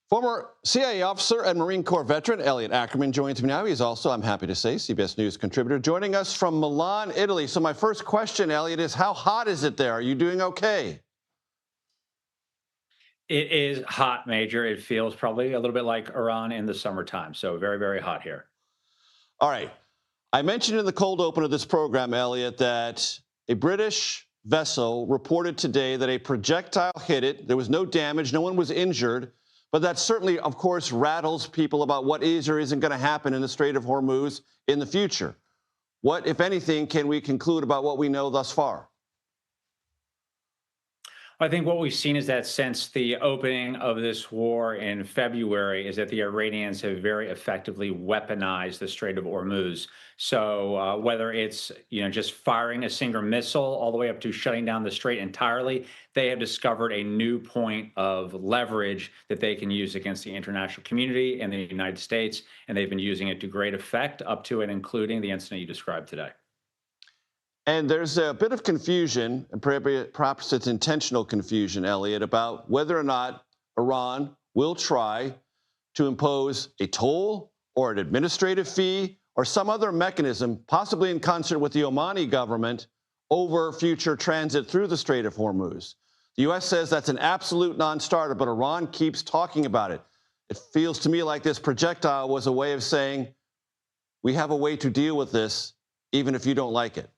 Former CIA officer and Marine Corps veteran Elliot Ackerman joins me now. He's also, I'm happy to say, CBS News contributor, joining us from Milan, Italy. So my first question, Elliot, is how hot is it there? Are you doing okay? It is hot, Major. It feels probably a little bit like Iran in the summertime. So very, very hot here. All right. I mentioned in the cold open of this program, Elliot, that a British vessel reported today that a projectile hit it. There was no damage. No one was injured. But that certainly, of course, rattles people about what is or isn't going to happen in the Strait of Hormuz in the future. What, if anything, can we conclude about what we know thus far? I think what we've seen is that since the opening of this war in February, is that the Iranians have very effectively weaponized the Strait of Hormuz. So whether it's just firing a single missile all the way up to shutting down the strait entirely, they have discovered a new point of leverage that they can use against the international community and the United States, and they've been using it to great effect up to and including the incident you described today. And there's a bit of confusion, and perhaps it's intentional confusion, Elliot, about whether or not Iran will try to impose a toll or an administrative fee or some other mechanism, possibly in concert with the Omani government, over future transit through the Strait of Hormuz. The U.S. says that's an absolute non-starter, but Iran keeps talking about it. It feels to me like this projectile was a way of saying, we have a way to deal with this, even if you don't like it.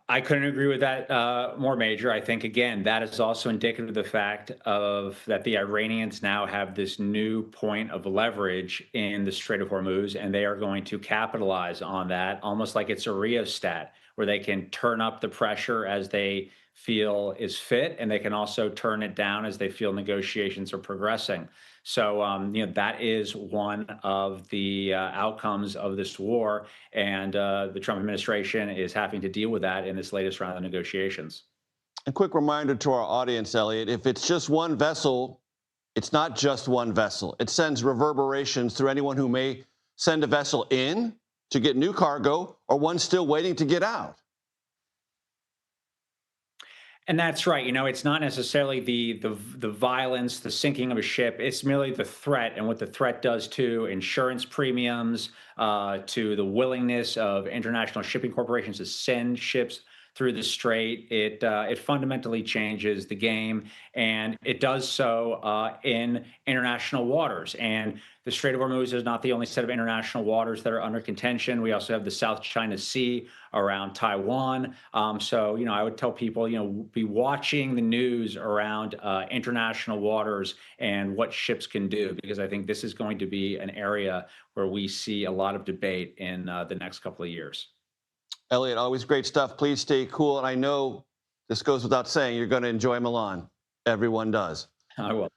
I couldn't agree with that more, Major. I think again that is also indicative of the fact of that the Iranians now have this new point of leverage in the Strait of Hormuz, and they are going to capitalize on that, almost like it's a rheostat, where they can turn up the pressure as they feel is fit, and they can also turn it down as they feel negotiations are progressing. So, that is one of the outcomes of this war, and the Trump administration is having to deal with that in this latest round of negotiations. A quick reminder to our audience, Elliot, if it's just one vessel, it's not just one vessel. It sends reverberations through anyone who may send a vessel in to get new cargo or one still waiting to get out. And that's right. It's not necessarily the violence, the sinking of a ship. It's merely the threat and what the threat does to insurance premiums, to the willingness of international shipping corporations to send ships through the strait. It fundamentally changes the game, and it does so in international waters. And the Strait of Hormuz is not the only set of international waters that are under contention. We also have the South China Sea around Taiwan. So, I would tell people, be watching the news around international waters and what ships can do, because I think this is going to be an area where we see a lot of debate in the next couple of years. Elliot, always great stuff. Please stay cool. And I know this goes without saying, you're going to enjoy Milan. Everyone does. I will.